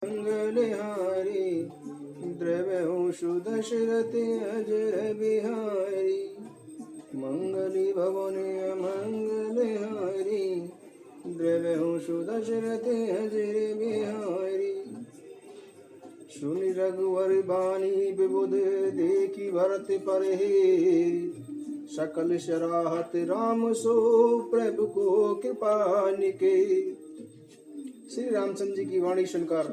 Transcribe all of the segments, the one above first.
मंगलहारी द्रव्यंशु दशरथ अजर बिहारी मंगली भवने मंगलहारी द्रव्यंशु दशरथ अजर बिहारी सुनि रघुवर बानी विबुध देखी भरत परहे सकल सराहत राम सो प्रभु को कृपा निके। श्री रामचंद्र जी की वाणी सुनकर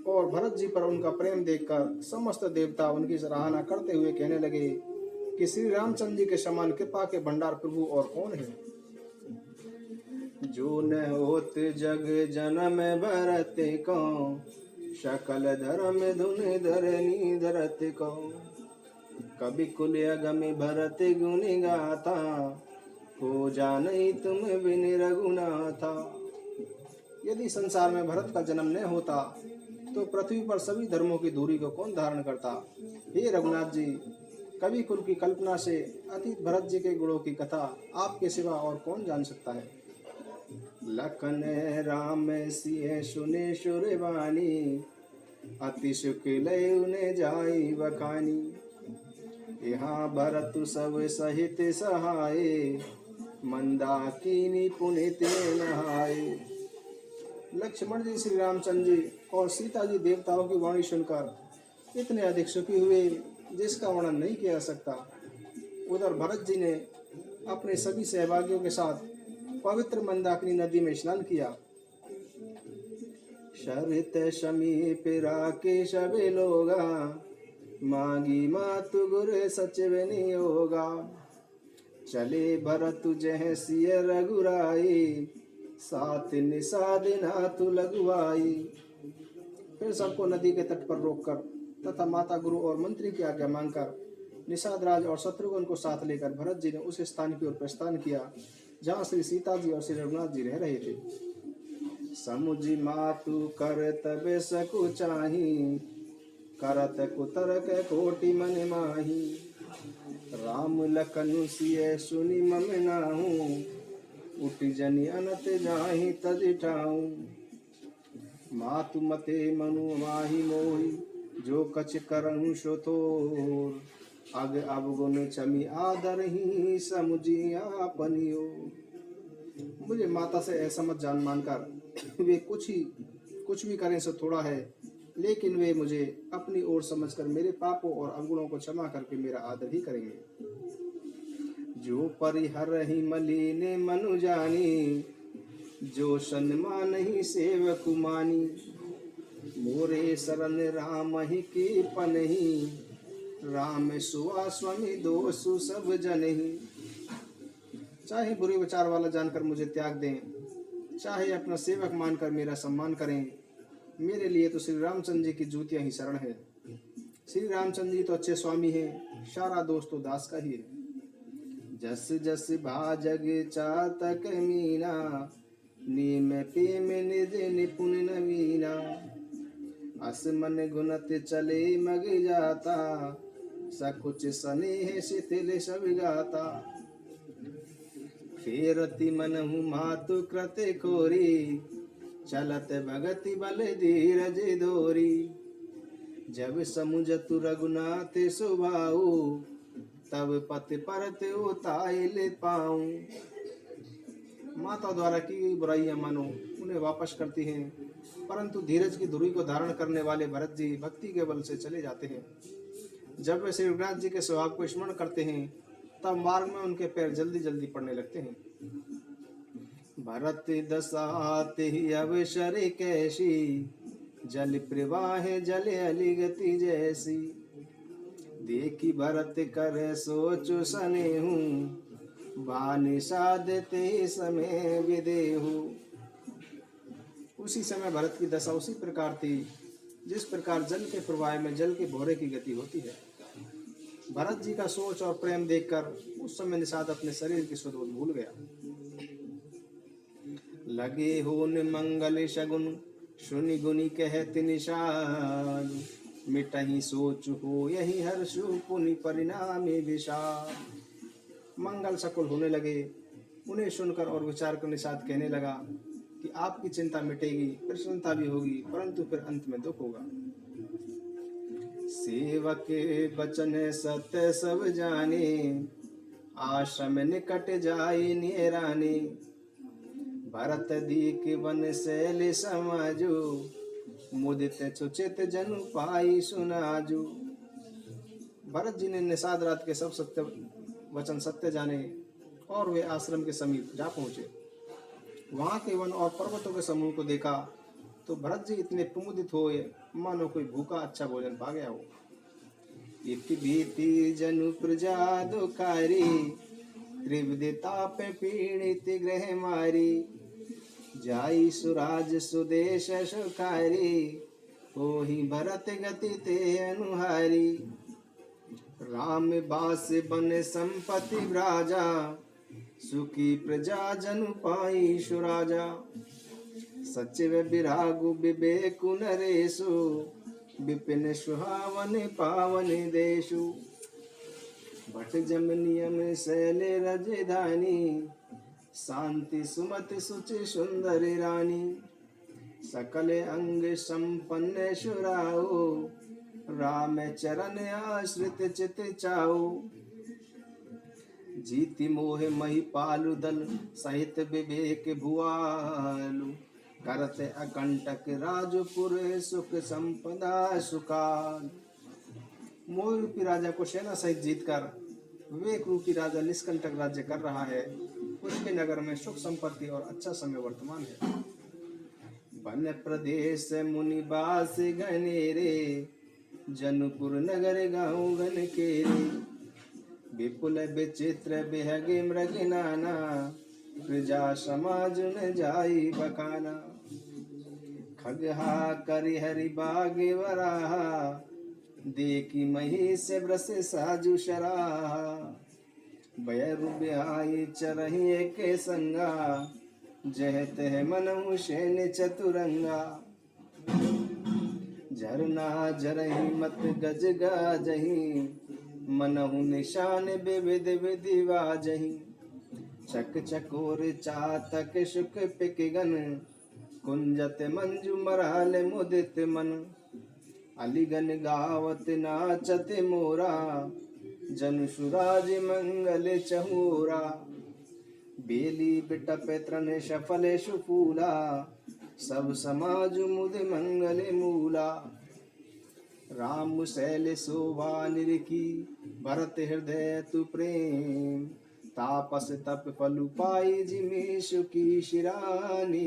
और भरत जी पर उनका प्रेम देखकर समस्त देवता उनकी सराहना करते हुए कहने लगे कि श्री रामचंद्र जी के समान कृपा के भंडार प्रभु और कौन है। जो न होत जग जन्म भरत को सकल धर्म धुन धरनी धरत को कभी कुल अगम भरत गुण गाथा को जानई तुम बिन रघुनाथा। यदि संसार में भरत का जन्म न होता तो पृथ्वी पर सभी धर्मों की दूरी को कौन धारण करता। हे रघुनाथ जी, कवि कुल की कल्पना से अतीत भरत जी के गुणों की कथा आपके सिवा और कौन जान सकता है। लखन राम सिंह सुने सुरवानी अति सुख लय उन्हें जाई बखानी। यहाँ भरत सब सहित सहाय मंदाकिनी पुनित नहाए। लक्ष्मण जी श्री रामचंद्र जी और सीता जी देवताओं की वाणी सुनकर इतने अधिक सुखी हुए जिसका वर्णन नहीं किया जा सकता। उधर भरत जी ने अपने सभी सहभागियों के साथ पवित्र मंदाकिनी नदी में स्नान किया। शरित समीप राके सबे लोगा मांगी मातु गुर सचिव नियोगा। चले भरत जह सिय रघुराई सात निषाद नातु लगुआई। फिर सबको नदी के तट पर रोककर तथा माता गुरु और मंत्री की आज्ञा मांगकर निषाद राज और शत्रुघ्न को साथ लेकर भरत जी ने उस स्थान की ओर प्रस्थान किया जहाँ श्री सीता जी और श्री रघुनाथ जी रह रहे थे। समुझी मातु कर तब सकु चाही करत कुतर के कोटि मन माही। राम लखन सिय सुनि मम नाहू उठ जनि अनत जाहि तज ठाऊ। मातु मते मनु माही मोही जो कछ करहु सो थोर अग अवगुण चमी आदर ही समुझी आपनियो। मुझे माता से असमझ जान मानकर वे कुछ भी करें सो थोड़ा है, लेकिन वे मुझे अपनी ओर समझकर मेरे पापों और अवगुणों को क्षमा करके मेरा आदर ही करेंगे। जो परिहर ही मलिन मनु जानी जो सन्मान ही सेवक मानी। मोरे शरण राम ही की पनहि राम सुआ स्वामी दोषु सब जनहि। चाहे बुरे विचार वाला जानकर मुझे त्याग दें, चाहे अपना सेवक मानकर मेरा सम्मान करें, मेरे लिए तो श्री रामचंद्र जी की जूतियां ही शरण है। श्री रामचंद्र जी तो अच्छे स्वामी हैं, सारा दोष तो दास का ही है। जस जस भाजग चातक मीना नीम प्रेम निज निपुण नवीना। अस मन गुणत चले मग जाता सकुच स्नेह शिथिल सब गाता। फेरति मनहु मातु कृत खोरी चलत भगति बल धीरज दोरी। जब समुझतु रघुनाथ सुभाऊ तब पति परत उताइल पाऊं। माता द्वारा की गई बुराइयां मानो उन्हें वापस करती हैं, परंतु धीरज की धुरी को धारण करने वाले भरत जी भक्ति के बल से चले जाते हैं। जब वे श्री रघुनाथ जी के स्वभाव को स्मरण करते हैं तब मार्ग में उनके पैर जल्दी जल्दी पड़ने लगते हैं। भरत दसात ही अवसर कैसी जल प्रवाह जल अलिगति जैसी। देखी भरत कर सोचो सनेहू बानि साधते समय विदेहू। उसी समय भरत की दशा उसी प्रकार थी जिस प्रकार जल के प्रवाह में जल के भौरे की गति होती है। भरत जी का सोच और प्रेम देखकर उस समय निषाद अपने शरीर की सुध भूल गया। लगे होन मंगल शगुन सुनि गुनि कहत निषाद। मिटहि सोच हो यही हर्षु पुनि परिणामे विषाद। मंगल सकुल होने लगे। उन्हें सुनकर और विचार कर निषाद कहने लगा कि आपकी चिंता मिटेगी, प्रसन्नता भी होगी, परंतु फिर अंत में दुख होगा। सेवक बचन सत्य सब जाने, आश्रम निकट जाई निराने। भरत दीक वन शैल समाजो, मुदित सुचित जनु पाई सुनाजो। भरत जी ने निषाद रात के सब सत्य वचन सत्य जाने और वे आश्रम के समीप जा पहुंचे। वहां के वन और पर्वतों के समूह को देखा तो भरत जी इतने प्रमुदित हुए मानो कोई भूखा अच्छा भोजन पा गया हो। इति भीति जनु प्रजा दुखारी, त्रिविध ताप पीड़ित गृह मारी। जाई सुराज सुदेश सुखारी, होहि भरत गति ते अनुहारी। राम बास बन संपत्ति राजा, सुखी प्रजा जनु पाई सुराजा। सचिव विरागु विवेकु नरेशु, विपिन सुहावन पावन देशु। भट जम नियम शैल राजधानी, शांति सुमति सुचि सुंदर रानी। सकल अंग संपन्न सुराओ, राम चरण आश्रित चित चाओ। जीति मोह मही पालु दल, सहित विवेक भुआलु। करत अकंटक राजपुर, सुख संपदा सुकाल। मोह रूपी राजा को सेना सहित जीतकर विवेक रूपी राजा निष्कंटक राज्य कर रहा है। उसके नगर में सुख संपत्ति और अच्छा समय वर्तमान है। वन प्रदेश मुनि बास घनेरे, जनपुर नगर गाँव घन केरे। विपुल विचित्र बिहगे मृग नाना, प्रजा समाज न जाई बखाना। खगहा करि हरि बाग वराहा, देखी महिष ब्रस साजु शराहा। बैरु बिहाई चरही के संगा, जह तह मनहु सैन्य चतुरंगा। झरना जरही मत गज गाजही, मनहु निशान विविध विधि वाजही। चक चकोर चातक सुख पिकगन, कुंजत मंजू मराल मुदित मन। अलिगन गावत नाचत मोरा, जन सुराज मंगल चहूरा। बेली बिटप तृण सफल सुफूला, सब समाज मुद मंगल मूला। राम शैल शोभा निरखी, भरत हृदय तु प्रेम। तापस तप फलु पाई, जिमि सुखी शिरानी।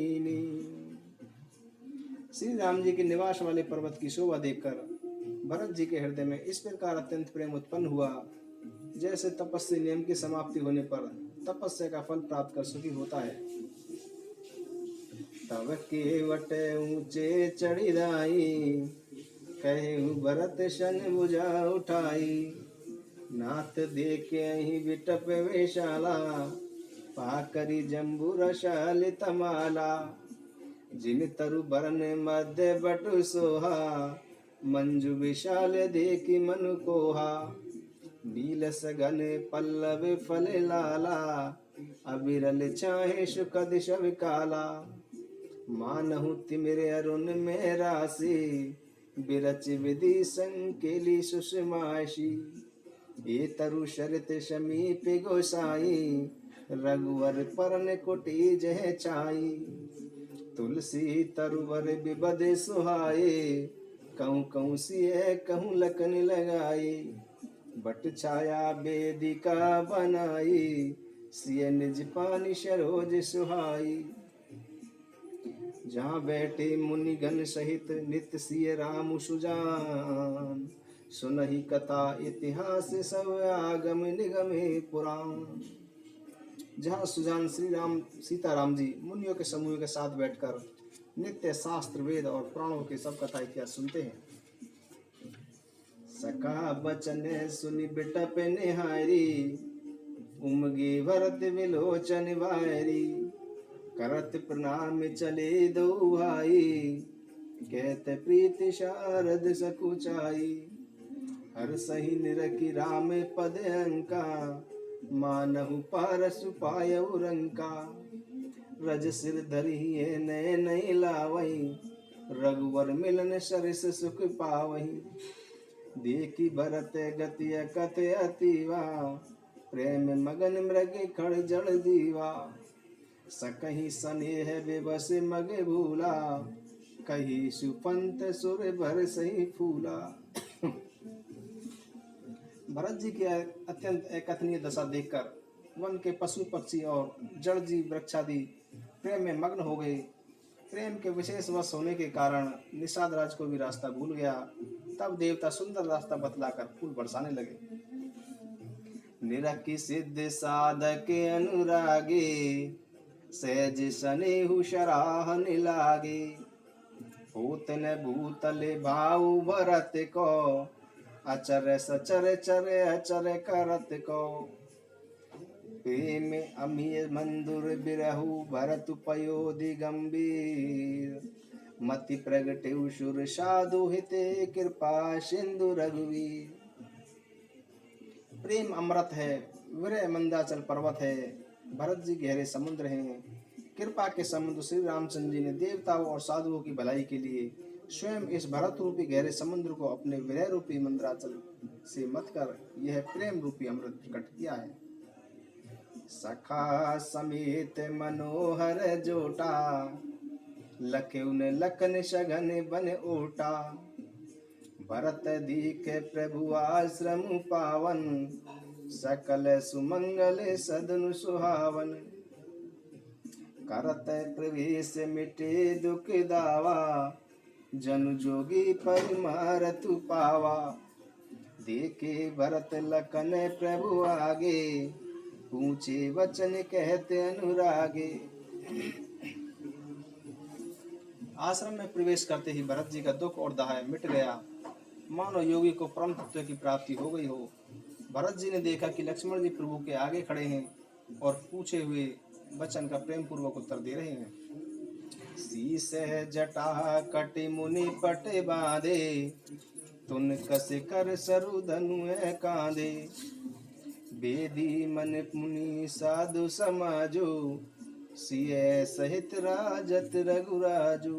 श्री राम जी के निवास वाले पर्वत की शोभा देखकर भरत जी के हृदय में इस प्रकार अत्यंत प्रेम उत्पन्न हुआ, जैसे तपस्या नियम की समाप्ति होने पर तपस्या का फल प्राप्त कर सुखी होता है। तब केवट ऊंचे चढ़ी दाई, कहु भरत सन भुजा उठाई। नाथ देखे ही विटप वेशाला, पाकरी जम्बू रशाल तमाला। जिन तरु बरन मध्य बटु सोहा, मंजु विशाल देखी मनु कोहा। नील सगन पल्लव फल लाला, अबिरल चाहे सुखद शव काला। मानहु तिमिर अरुण में राशि, बिरच विधि संकेली सुषमाशी। ये तरु शरत समीप गोसाई, रघुवर परन कोटि जह छाई। तुलसी तरुवर बिबद सुहाए, कहूँ कहूँ सिय कहूँ लखन लगाई। बट छाया वेदिका बनाई, सिय निज पानी सरोज सुहाई। जहाँ बैठे मुनिगण सहित, नित्य सिय राम सुजान। सुनहि कथा इतिहास सब, आगम निगमे पुराण। जहाँ सुजान श्री राम सीताराम जी मुनियों के समूह के साथ बैठकर नित्य शास्त्र वेद और पुराणों के सब कथा इतिहास सुनते हैं। सका बचन सुनि बिटप निहारी, उमगे भरत विलोचन वारी। करत प्रणाम चले दो भाई, कहत प्रीति शारद सकुचाई। हर सही निरखी राम पद अंका, मानहु पारसु पायउ रंका। रज सिर धरिए नए नए लावही, रघुवर मिलन सरिस सुख पावही। देखी भरत गति अकथ अतीवा, प्रेम मगन मृग खड़ जड़ दीवा। सकहि स्नेह विवश मग भूला, कही सुपंत सुर भर सही फूला। भरत जी की अत्यंत अकथनीय दशा देखकर वन के पशु पक्षी और जड़ जीव वृक्षादि प्रेम में मग्न हो गए। प्रेम के विशेष वश होने के कारण निषाद राज को भी रास्ता भूल गया। तब देवता सुंदर रास्ता बतलाकर फूल बरसाने लगे। निरखि सिद्ध साधक अनुरागे, सहज स्नेहु सराहन लागे। होतन भूतल भाऊ भरत को, अचर सचर चर अचर करत को। प्रेम अमीय मंदुर बिरहु, भरत पयोधि गंभीर। मति प्रगटे सुर साधु हिते, कृपा सिंधु रघुवीर। प्रेम अमृत है, विरह मंदाचल पर्वत है, भरत जी गहरे समुद्र हैं। कृपा के समुद्र श्री रामचंद्र जी ने देवताओं और साधुओं की भलाई के लिए स्वयं इस भरत रूपी गहरे समुद्र को अपने विरह रूपी मंद्राचल से मत कर यह प्रेम रूपी अमृत प्रकट किया है। सखा समेत मनोहर जोटा, लखन लखन सघन बन ओटा। भरत दीखे प्रभु आश्रम पावन, सकल सुमंगल सदनु सुहावन। करत प्रवेश मिटे दुख दावा, जनु जोगी परमारतु पावा। देखे भरत लखन प्रभु आगे, पूछे वचन कहते अनुरागे। आश्रम में प्रवेश करते ही भरत जी का दुख और दाह मिट गया, मानो योगी को परम तत्व की प्राप्ति हो गई हो। भरत जी ने देखा कि लक्ष्मण जी प्रभु के आगे खड़े हैं और पूछे हुए वचन का प्रेम पूर्वक उत्तर दे रहे हैं। शीस जटा कटि मुनि पट बांधे, तुन कस कर सरु धनु कांधे। वेदी मन मुनि साधु समाजो, सिय सहित राजत रघुराजो।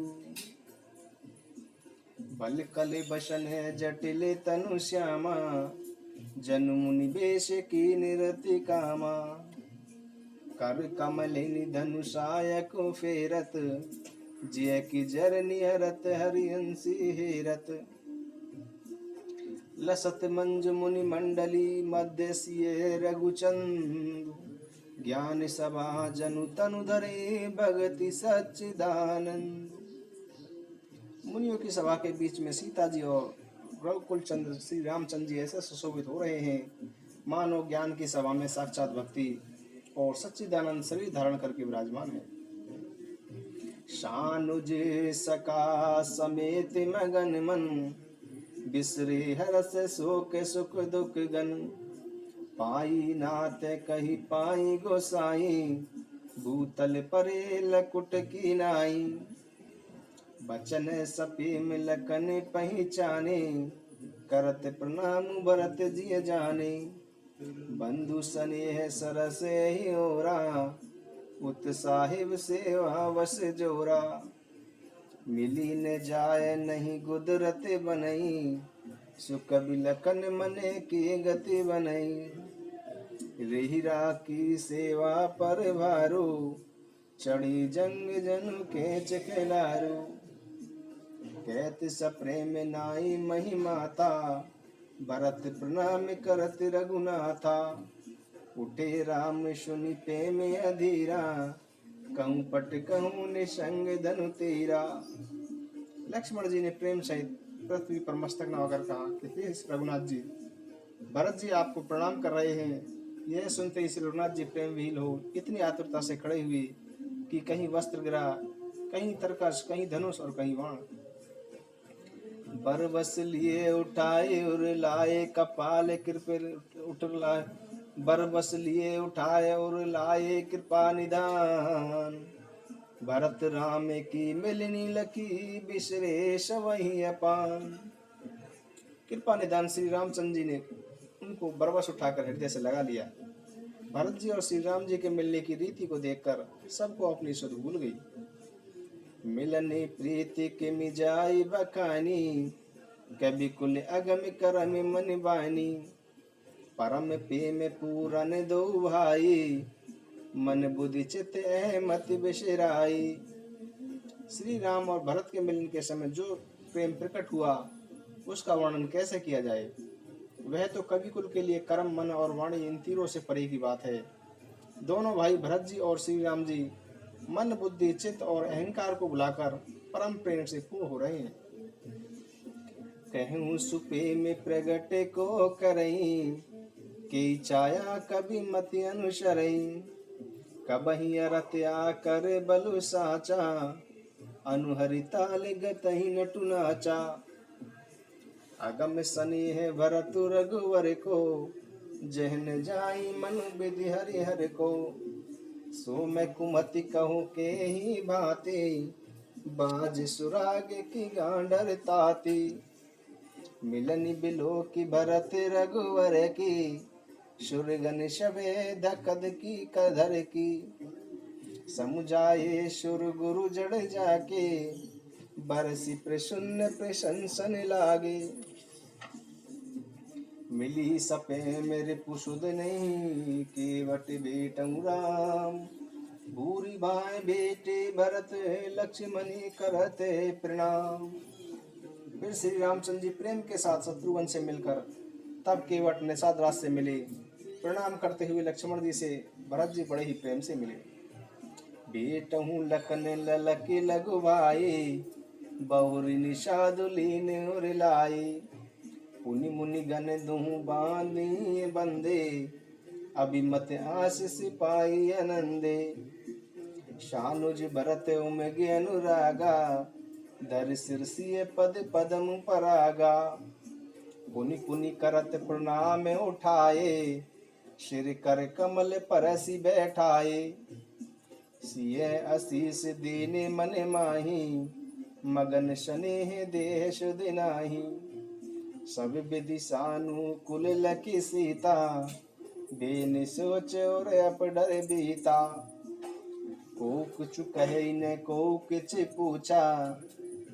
बल कल बसन जटिल तनु श्यामा, जनु मुनि बेश की निरति कामा। कर कमलिनी धनुषाय को फेरत, जिय की जर निहरत हरिहंसी हेरत। लसत मंज मुनि मंडली मध्य सिय रघुचंद, ज्ञान सभा जनु तनु धरे भगति सच्चिदानंद। मुनियों की सभा के बीच में सीता जी और रघुकुल चंद्र श्री रामचंद्र जी ऐसे सुशोभित हो रहे हैं, मानो ज्ञान की सभा में साक्षात भक्ति और सच्चिदानंद शरीर धारण करके विराजमान है। शानुज सका समेत मगन मन, बिसरे हरस शोक सुख दुख गन। पाई नाथ कही पाई गोसाई, भूतल परे लकुट की नाई। बचन सपीम लखन पहचाने, करत प्रणाम भरत जिय जाने। बंधु स्नेह सरस ही ओरा, उत्साहिब सेवा वस जोरा। मिली न जाय नहीं गुदरत बनई, सुख बिलखन मने की गति बनई। रेहिरा की सेवा पर भारो, चढ़ी जंग जनु खेच खिलारो। कहत सप्रेम नाई महिमाता, भरत प्रणाम करत रघुनाथा। उठे राम सुनि प्रेम अधीरा, कहूँ पट कहूँ निसंग धनु तेरा। लक्ष्मण जी ने प्रेम सहित पृथ्वी पर मस्तक नवाकर कहा कि हे रघुनाथ जी, भरत जी आपको प्रणाम कर रहे हैं। यह सुनते ही श्री रघुनाथ जी प्रेम विहीन हो इतनी आतुरता से खड़े हुए कि कहीं वस्त्र गिरा, कहीं तरकश, कहीं धनुष और कहीं बाण। बरबस लिए उठाए और लाए, कपाल कृपा उठ लाए। बरबस लिए उठाए और लाए, कृपा निधान। भरत राम की मिलनी लकी, बिसरे सवही अपान। कृपा निधान श्री रामचंद्र जी ने उनको बरबस उठाकर हृदय से लगा लिया। भरत जी और श्री राम जी के मिलने की रीति को देखकर सबको अपनी सुध भूल गई। मिलने प्रीति के मिजाई बखानी, कभी कुल अगम करम मन बानी। परम प्रेम पूरन दो भाई, मन बुद्धि चित अहमत बिसराई। श्री राम और भरत के मिलन के समय जो प्रेम प्रकट हुआ उसका वर्णन कैसे किया जाए। वह तो कवि कुल के लिए कर्म, मन और वाणी इन तीनों से परे की बात है। दोनों भाई भरत जी और श्री राम जी मन, बुद्धि, चित्त और अहंकार को बुलाकर परम प्रेम से पूर्ण हो रहे हैं। कहूँ सुपे में प्रगट को करई, की छाया कभी मति अनुसरई। कबही अरत्या कर बलु साचा, अनुहरिताल गतहि नटु नाचा। अगम स्नेह भरत रघुवर को, जहन जाई मनु विधि हरिहर को। सो मैं कुमति कहूँ के ही भांति, बाज सुराग की गांडर ताती। मिलनी बिलो की भरत रघुवर की, सुरगन शबे धकद की कधर की। समुझाए सुर गुरु जड़ जाके, बरसी प्रसन्न प्रशंसन लागे। मिली सपे मेरे पुसुद नहीं, केवट बेटऊ राम। भूरी भाई बेटे भरत, लक्ष्मणी करते प्रणाम। फिर श्री रामचंद्र जी प्रेम के साथ शत्रुघ्न से मिलकर तब केवट निषाद राज से मिले। प्रणाम करते हुए लक्ष्मण जी से भरत जी बड़े ही प्रेम से मिले। बेटहूँ लखन ललकी लगु भाई, बहुरी निषाद लीन और लाई। पुनि मुनि गण दुहु बांधी बंदे, अभिमत आशीष पाई आनंदे। शानुज भरत उमगे अनुरागा, धर सिरसिय पद पदम परागा। पुनि पुनि करत प्रणाम उठाए, श्री कर कमल परसि बैठाए। सिय आशीष दीने मन माही, मगन स्नेह देश दिनाही। सब विधि सानुकूल लकी सीता, बेन सोच और अप डर बीता। को कुछ कहे न को किछ पूछा,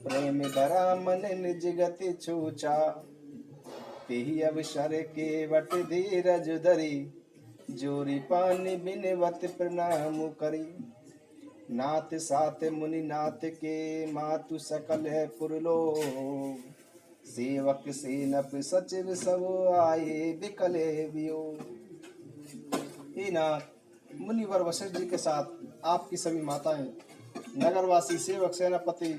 प्रेम भरा मन निज गति छूचा। तेहि अवसर के वट धीरज धरी, जोरी पानी बिनवत प्रणाम करी। नाथ साथ मुनि नाथ के, मातु सकल है पुरलोक। सेवक सेनप सचिव सब आए, बिकले बियो। हे नाथ, मुनिवर वशिष्ठ जी के साथ आपकी सभी माताएं, नगरवासी, सेवक, सेनापति,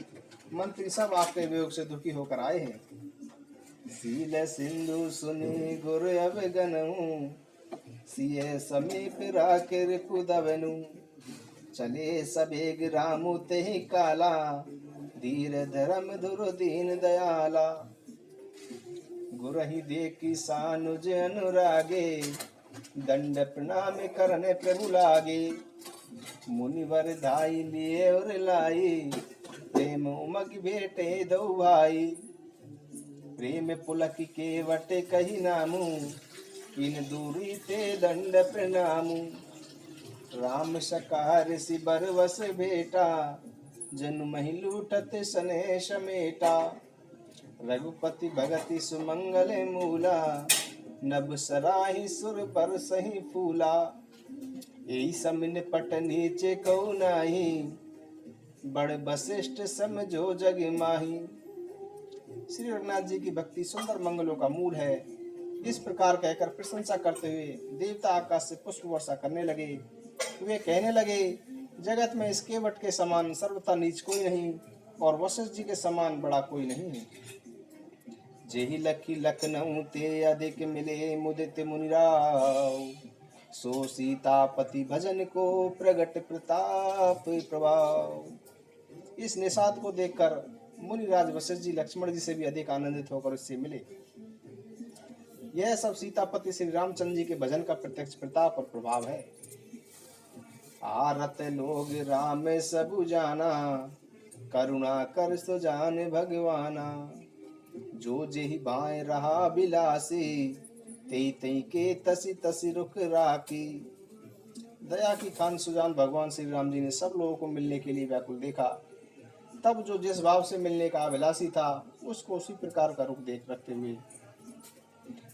मंत्री सब आपके वियोग से दुखी होकर आए हैं। सील सिंधु सुनि गुर अवगनऊ, सिय समीप राखिर कुदवनु। चले सबेग रामु तेहि काला, धीर धर्म धुर दीन दयाला। गुरहि देखी सानुज अनुरागे, दंड प्रणाम करने प्रभु लागे। मुनिवर धाई लिए और लाई, प्रेम उमग भेटे दो भाई। प्रेम पुलक के वटे कही नामू, किन दूरी ते दंड प्रणामू। राम सकार सि बरवस बेटा, जनु महि लूटत स्नेह समेटा। रघुपति भगति सुमंगल मूला, नभ सराहि सुर पर सही फूला। यही समिन पट नीचे कऊ नाही, बड़ वशिष्ठ समझो जग माही। श्री रघुनाथ जी की भक्ति सुंदर मंगलों का मूल है। इस प्रकार कहकर प्रशंसा करते हुए देवता आकाश से पुष्प वर्षा करने लगे। वे कहने लगे, जगत में इस केवट के समान सर्वथा नीच कोई नहीं, और वशिष्ठ जी के समान बड़ा कोई नहीं है। जेहि लखी लखनऊ ते अधिक मिले, मुदित मुनिराव। सो सीतापति भजन को प्रगट प्रताप प्रभाव। इस निषाद को देखकर मुनिराज वशिष्ठ जी लक्ष्मण जी से भी अधिक आनंदित होकर उससे मिले। यह सब सीतापति श्री रामचंद्र जी के भजन का प्रत्यक्ष प्रताप और प्रभाव है। आरत लोग राम सबु जाना, करुणा कर सो जान भगवाना। जो जेहि भाई रहा बिलासी, तेई तेई के तसी तसी रुख राखी। दया की खान सुजान भगवान श्री राम जी ने सब लोगों को मिलने के लिए व्याकुल देखा। तब जो जिस भाव से मिलने का अभिलाषी था उसको उसी प्रकार का रुख देख रखते हुए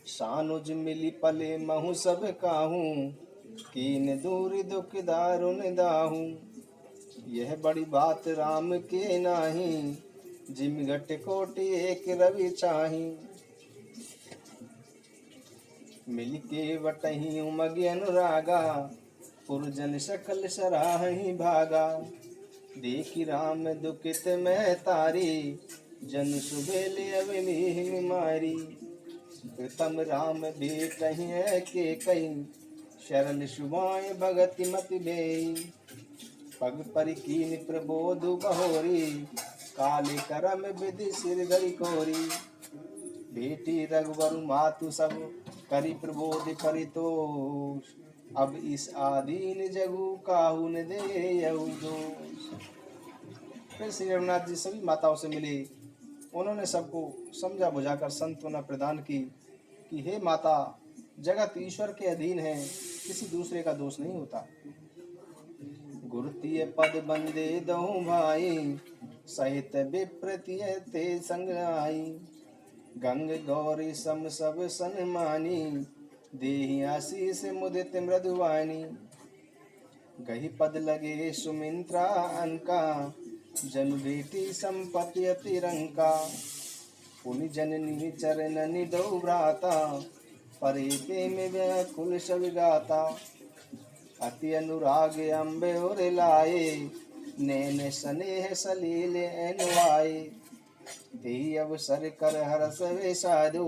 सानुज मिली पले महु सब काहूं कीन दूर दुख दारुन दाहूं। यह बड़ी बात राम के नाही जिम घट कोटि एक रवि चाही। मिल के वटही उमगे अनुरागा पुरजन सकल सराही भागा। देखी राम दुखित मैं तारी जन सुबेल अवनीह मारी। प्रथम राम बेटहि के कई शरण शुभाय भगति मति बेई। पग पर कीन प्रबोध बहोरी काले करम विधि सिर धरि कोरी। बेटी रघुवर मातु सब करी प्रबोध परितोष। अब इस आदीन जगु काहू न दे दोष। फिर श्री रघुनाथ जी सभी माताओं से मिले। उन्होंने सबको समझा बुझाकर सांत्वना प्रदान की कि हे माता, जगत ईश्वर के अधीन है, किसी दूसरे का दोष नहीं होता। गुरुतीय पद बंदे दहु भाई सहित विप्रतिय ते संग आई। गंग गौरी सम सब सन्मानी देहि आशीष मुदित मृदुवानी। गही पद लगे सुमित्रा अंका जन बेटी संपत्ति अतिरंका। पुनि जननी चरणनि दो भ्राता परे प्रेम व्याकुल सब गाता। अति अनुराग अम्बे और लाए नैन स्नेह सलील अनुआए। तेहि अवसर कर हरस वे साधु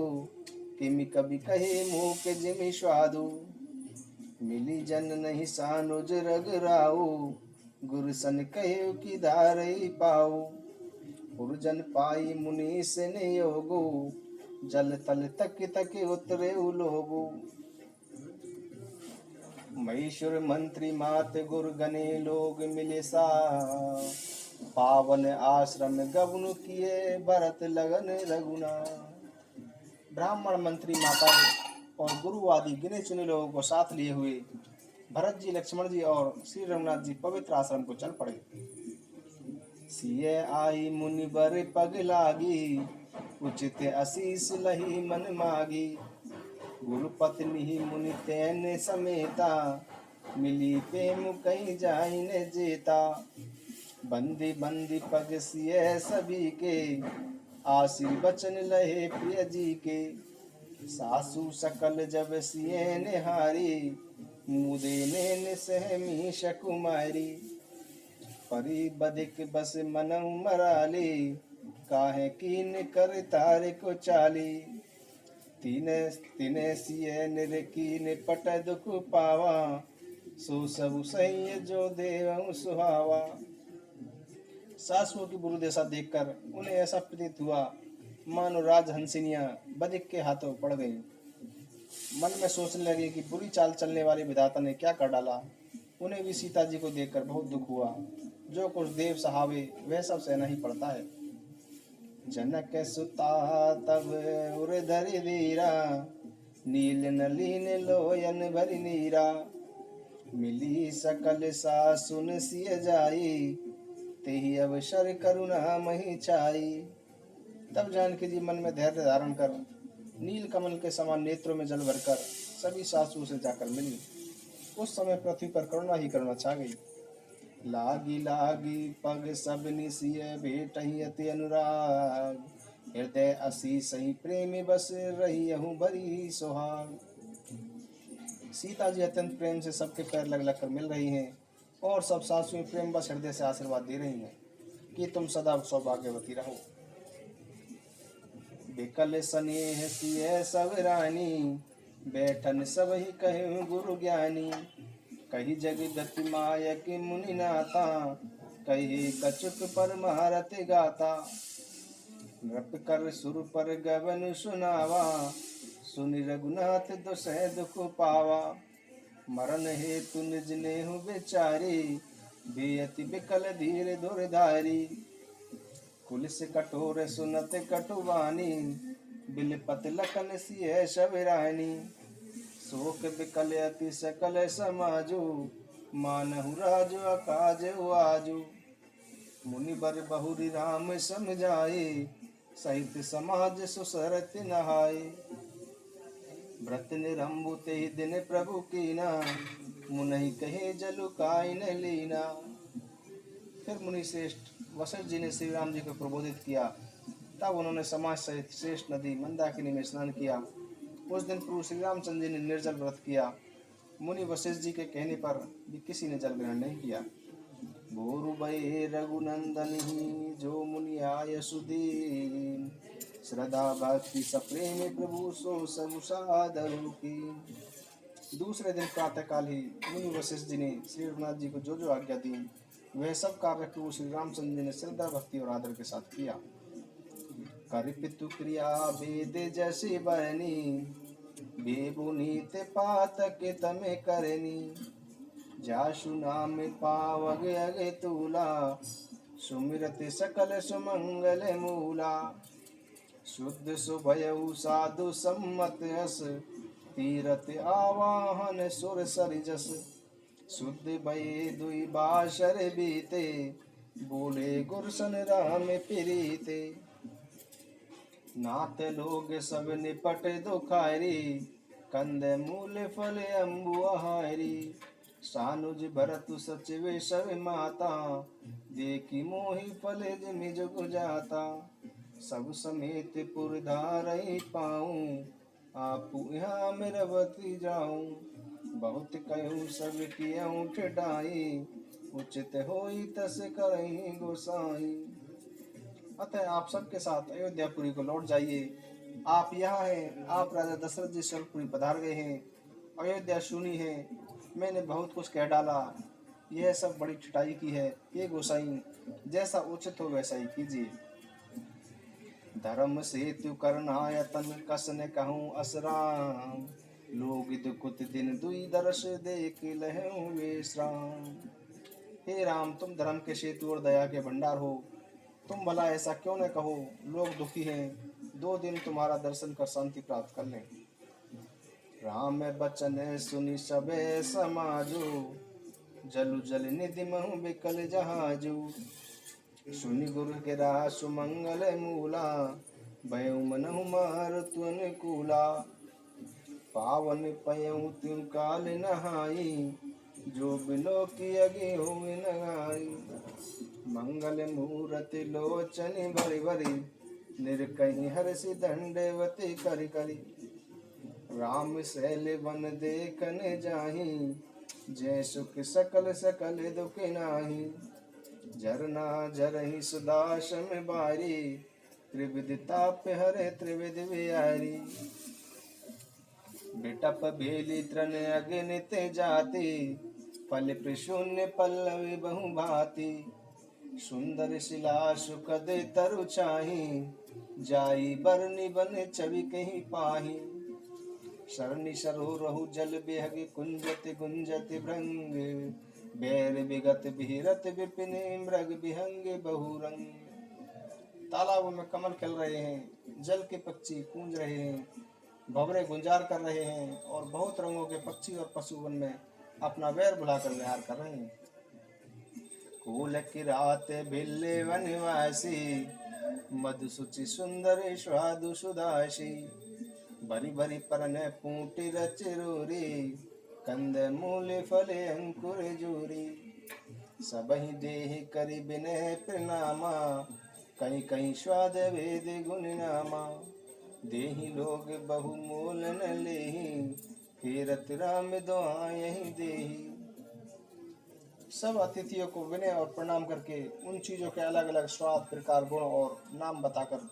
किमि कवि कहे मूक जिमि स्वादु। मिली जन नहीं सानुज रघुराऊ गुरु सन कहे कि धारई पाऊ। गुरुजन पाई मुनि से नियोगो जल तल तक तक उतरे लोगो। महेश्वर मंत्री मात गुरु गणे लोग मिले सा। पावन आश्रम गवनु किए भरत लगन रघुना। ब्राह्मण मंत्री माता और गुरु आदि गिने चुने लोगों को साथ लिए हुए भरत जी, लक्ष्मण जी और श्री रघुनाथ जी पवित्र आश्रम को चल पड़े। सिय आई मुनि बर पग लागी उचित आशीष लही मन मागी। गुरु पत्नी मुनि तैन समेता मिली प्रेम कहीं जाहि न जेता। बंदी बंदी पग सिय सभी के आशीर्वचन लहे प्रिय जी के। सासु सकल जब सिय निहारी मुदे ने सहमी शकुमारी। परी बदिक बस मनऊ मराली काहे कीन कर तारे को चाली। तिने सिय निरकीन पट दुख पावा सो सब सही जो देव सुहावा। सासुओं की बुरी दशा देखकर उन्हें ऐसा प्रतीत हुआ मानो राजहंसिनियां बदिक के हाथों पड़ गईं। मन में सोचने लगे कि बुरी चाल चलने वाले विधाता ने क्या कर डाला। उन्हें भी सीता जी को देखकर बहुत दुख हुआ। जो कुछ देव सहावे वह सब सहना ही पड़ता है। जनक सुता तब उर धरि वीरा नील नलीन लोयन भरि नीरा। मिली सकल सासुन सिय जाई तेहि अवसर करुणा मही छाई। तब जानकी जी मन में धैर्य धारण कर नील कमल के समान नेत्रों में जल भरकर सभी सासुओं से जाकर मिली। उस समय पृथ्वी पर करुणा ही करुणा छा गई। लागी लागी पग सब निसिय भेटहि अति अनुराग। हृदय असी सही प्रेम बस रही हूँ भरी सुहाग। सीता जी अत्यंत प्रेम से सबके पैर लग लग कर मिल रही हैं और सब सासुएं प्रेम बस हृदय से आशीर्वाद दे रही हैं कि तुम सदा सौभाग्यवती रहो। बिकल स्नेह सिय सब रानी बैठन सब ही कहे गुरु ज्ञानी। कही जग गति मायक मुनि नाता कही कछुक पर महारथ गाता। नृप कर सुर पर गवन सुनावा सुनि रघुनाथ दुसह दुख पावा। मरण हेतु निज नेहु बेचारी बेअति बिकल धीर धुरधारी। कुलिस कठोर सुनत कटुवानी बिलपत लखन सिय शबरानी। शोक बिकल अति सकल समाजो मानहु राज काज आजो। मुनि बर बहुरी राम समझाए, सहित समाज सुसरत नहाए। व्रत निरंबु ते दिन प्रभु कीना, मुनि कहे जलु काय न लीना। फिर मुनि श्रेष्ठ वशिष्ठ जी ने श्री राम जी को प्रबोधित किया। तब उन्होंने समाज सहित श्रेष्ठ नदी मंदाकिनी में स्नान किया। उस दिन प्रभु श्री रामचंद्र जी ने निर्जल व्रत किया। मुनि वशिष्ठ जी के कहने पर भी किसी ने जल ग्रहण नहीं किया। भोरु भये रघुनंदन ही, जो मुनि आय सुदीन। श्रद्धा भक्ति सप्रेम प्रभु सो सब सादरु की। दूसरे दिन प्रातः काल ही मुनि वशिष्ठ जी ने श्री रघुनाथ जी को जो जो आज्ञा दी, वह सब कार्य प्रभु श्री रामचंद्र जी ने श्रद्धा भक्ति और आदर के साथ किया। कर पितु क्रिया वेद जैसी बरनी, बेबु नीत पातक तमे करनी। जासु नाम पावग अगे तूला, सुमिरत सकल सुमंगल मूला। शुद्ध सुभयउ साधु सम्मत यस, तीरथ आवाहन सुर सरिजस। शुद्ध भये दुई बाशर बीते, बोले गुरसन राम प्रीते। नाथ लोग सब निपट दुखारी, कंद मूल फल अम्बु आहारी। सानुज भरतु सचिव सब माता, देखी मोहि फल जिमि जुग जाता। सब समेत पुर धारई पाऊँ, आपु यहाँ मेरवती जाऊँ। बहुत कहूँ सब कियऊँ ठिठाई, उचित होई तस करहीं गोसाई। अतः आप सबके साथ अयोध्यापुरी को लौट जाइए। आप यहाँ हैं, आप राजा दशरथ जी स्वर्गपुरी पधार गए हैं, अयोध्या सुनी है, मैंने बहुत कुछ कह डाला, यह सब बड़ी ठिठाई की है। ये गोसाई जैसा उचित हो वैसा ही कीजिए। धर्म सेतु करनायतन कसन कहूँ असराम, लोग दुकुत दिन दुई दर्श देख लहूँ विश्राम। हे राम, तुम धर्म के सेतु और दया के भंडार हो, तुम भला ऐसा क्यों न कहो, लोग दुखी हैं, 2 दिन तुम्हारा दर्शन कर शांति प्राप्त कर लें। राम बचन सुनि सबे समाजो, जलु जल निधि महु बिकल जहाजो। सुनि गुरु के राह सुमंगल मूला, भयउ मनहु मारुति अनुकूला। पावन पयउ तिउ काल नहाई, जो बिलो की अगे हुए नगाई। मंगल मूरति लोचन भरि भरि, निरकहि हर्षि दंडवती करि करि। राम शैल वन देखन जाहि, जय सुख सकल सकल दुख नाही। झरना झरहि सुदासम बारी, त्रिविध ताप हरे त्रिविध बिहारी। बिटप भेली तृण अग्नित जाति, फल प्रशून्य पल्लवी बहु भांति। सुंदर शिला सुखद तरु छाही, जाई बरनि बन छवि कहीं पाही। सरनि सरोरहु जल बेहग कुंजत गुंजत भृंग, बैर विगत विहरत विपिन मृग विहंग बहुरंग। तालाबों में कमल खिल रहे हैं, जल के पक्षी कूंज रहे हैं, भंवरे गुंजार कर रहे हैं, और बहुत रंगों के पक्षी और पशु वन में अपना वैर बुलाकर विहार कर रहे हैं। कूल की रात भिल्ले वनवासी, मधु सुचि सुंदर स्वादु सुदासी। भरी भरी परन पूटी रच रोरी, कंद मूल फल अंकुर जूरी। सबहि देहि करि बिनय प्रणामा, कहीं कहीं स्वाद वेद गुण नामा। देहि लोग बहु मोल न लेहि, फेरत राम दुआयहि देहि। सब अतिथियों को विनय और प्रणाम करके उन चीज़ों के अलग अलग स्वाद, प्रकार, गुण और नाम बताकर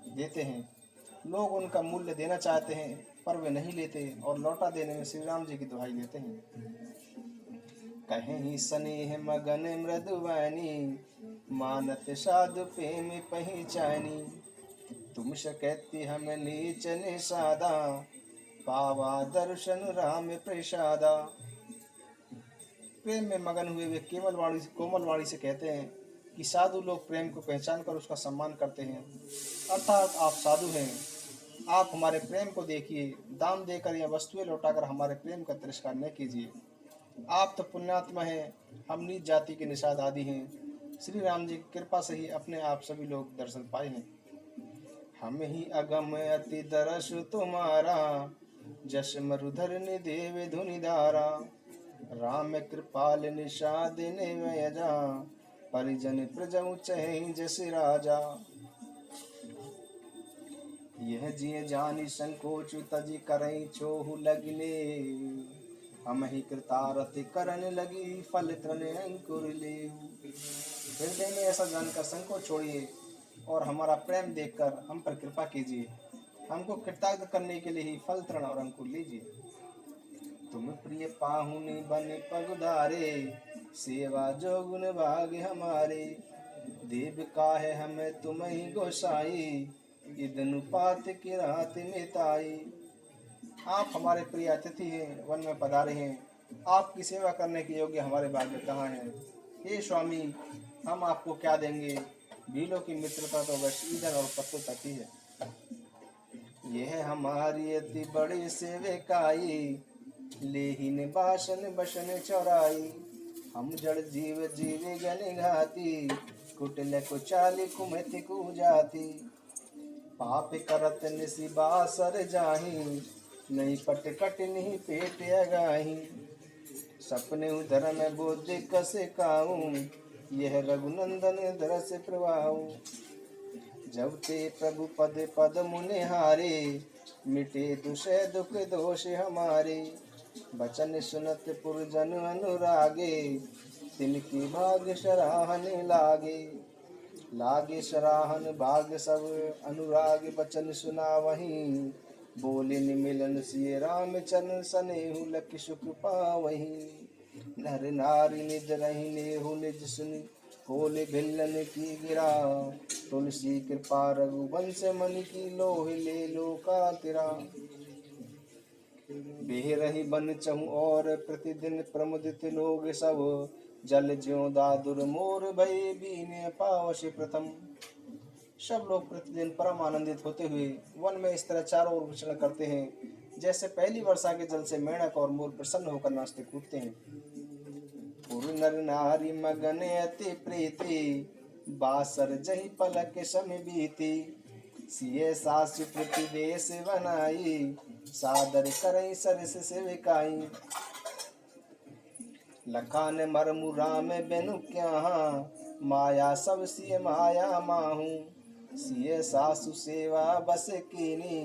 देते हैं। लोग उनका मूल्य देना चाहते हैं, पर वे नहीं लेते और लौटा देने में श्री राम जी की दुहाई देते हैं। कहीं स्नेह मगन मृदुवानी, मानत साधु प्रेम पहिचानी। तुम सकैति हम नीच निषादा, पावा दर्शन राम प्रसादा। प्रेम में मगन हुए वे कोमल वाणी से कहते हैं कि साधु लोग प्रेम को पहचान कर उसका सम्मान करते हैं, अर्थात आप साधु हैं, आप हमारे प्रेम को देखिए, दाम देकर या वस्तुएं लौटाकर हमारे प्रेम का तिरस्कार न कीजिए। आप तो पुण्यात्मा हैं, हम नीच जाति के निषाद आदि हैं। श्री राम जी की कृपा से ही अपने आप सभी लोग दर्शन पाए हैं। हम ही अगम अति दरस तुम्हारा, जस मरुधर ने देव धुनि धारा। राम कृपाल निषाद ने जा, परिजन प्रजऊ चहि जस राजा। यह जिय जानि संकोच तजी करई छोहु लगने, हम ही कृतारति करन लगी फल तृण अंकुर लेहु। हृदय में ऐसा जानकर संकोच छोड़िए और हमारा प्रेम देखकर हम पर कृपा कीजिए। हमको कृतार्थ करने के लिए ही फल तृण और अंकुर लीजिए। तुम प्रिय पाहुनी बन पगुधारे, सेवा जो गुण भाग हमारे। देव का है हमें तुम ही गोसाई, इदनुपात की रात मिताई। आप हमारे प्रिय अतिथि हैं, वन में पधारे हैं। आपकी सेवा करने के योग्य हमारे भाग्य कहाँ हैं? हे स्वामी, हम आपको क्या देंगे? भीलों की मित्रता तो बस ईंधन और पत्तों तक ही है। यह हमारी अति बड़ी सेविकाई, लेहिन बासन बसन चौराई। हम जड़ जीव जीव गन घाती, कुटिल कुचाली कुमति कुजाती। पाप करत निसी बासर जाही, नहीं पट कट नहीं पेट अगाही। सपने उधर में बुद्धि कसे काऊं, यह रघुनंदन दरस प्रवाहू। जब ते प्रभु पद पद मुने हारे, मिटे दुषे दुख दोष हमारे। बचन सुनत पुरजन अनुरागे, तिनकी भाग सराहने लागे। लागे सराहन भाग सब अनुराग, बचन सुना वहीं। बोले निमिलन सिय राम चरण सनेहु, लख सुख पावहीं। नर नारी निज रही नेहु निज सुनि, बोले भिल्लन की गिरा। तुलसी कृपा रघुवंश मन की, लोह ले लो का तिरा। बेरही बन चहु और प्रतिदिन, प्रमुदित लोग सब। जल ज्यों दादुर मोर भय, बीने पावश प्रथम। सब लोग प्रतिदिन परम आनंदित होते हुए वन में इस तरह चारों ओर विचरण करते हैं, जैसे पहली वर्षा के जल से मेंढक और मोर प्रसन्न होकर नाचते कूदते हैं। पुर नर नारी मगन अति प्रीति, बासर जही पलक सम बीती। सिय सासु प्रति देश बनाई, सादर करई सरस सेविकाई। लखान मरमु राम बेनु क्या, माया सब सिय माया माहू। सिय सासु सेवा बस कीनी,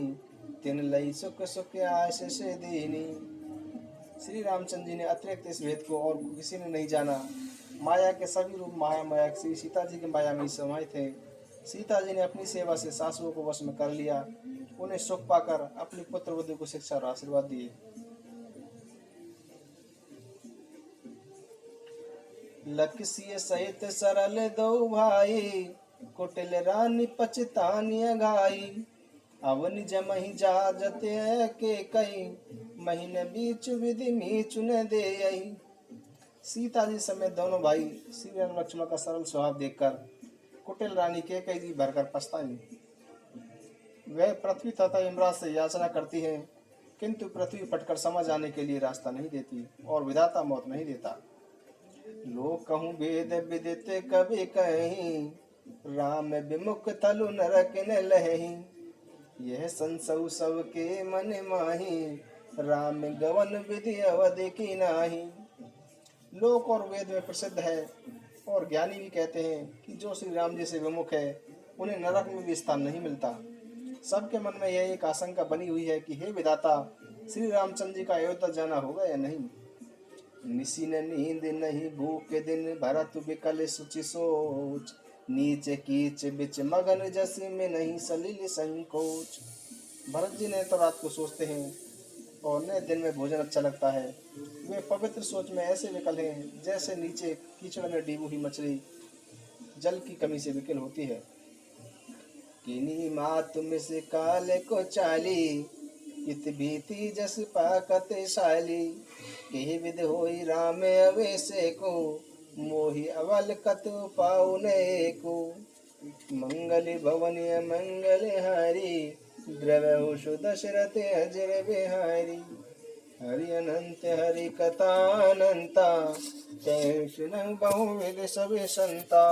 तिन लई सुख सुख आशीष दीनी। श्री रामचंद्र जी ने अतिरिक्त इस भेद को और किसी ने नहीं जाना। माया के सभी रूप माया श्री सीता जी की माया में समाये थे। सीता जी ने अपनी सेवा से सासुओं को वश में कर लिया। उन्हें सुख पाकर अपनी पुत्र वधु को शिक्षा और आशीर्वाद दिए। लक्ष्य सहित सरल दो भाई, कुटिल रानी पचतानी गाई। अवन जमहि जाजत के कई, महीने बीच विधि मीचु न दे। सीता जी समेत दोनों भाई श्री राम लक्ष्मण का सरल स्वभाव देखकर कुटिल रानी के कई जी भरकर पछताई। वह पृथ्वी तथा यमराज से याचना करती है, किंतु पृथ्वी पटकर समझ आने के लिए रास्ता नहीं देती और विधाता मौत नहीं देता। लोग कहूँ वेद विदित कवि कहीं, राम विमुख तलु नरक न लही। यह संसव सब के मन माही, राम गवन विधि अवधि की नाही। लोक और वेद में प्रसिद्ध है और ज्ञानी भी कहते हैं कि जो श्री राम जी से विमुख है, उन्हें नरक में भी स्थान नहीं मिलता। सबके मन में यह एक आशंका बनी हुई है कि हे विधाता, श्री रामचंद्र जी का अयोध्या जाना होगा या नहीं। निसी न नींद नहीं भूख दिन, भरत विकल सुचि सोच। नीच कीच बिच मगन जस में नहीं सलिल संकोच। भरत जी ने तो रात को सोचते हैं और न दिन में भोजन अच्छा लगता है। वे पवित्र सोच में ऐसे विकल हैं जैसे नीचे कीचड़ में डूबी हुई मछली जल की कमी से विकल होती है। किनी मात में से काले को चाली, इत भीति जस पाकत शाली। केहि विध होई राम अवेसे को, मोहि अवल कतु पाउने को। मंगल भवन मंगल हारी, द्रवहु दशरथ अजर बिहारी। हरि अनंत हरि कथा अनंता, जय सुन बहुविध सब संता।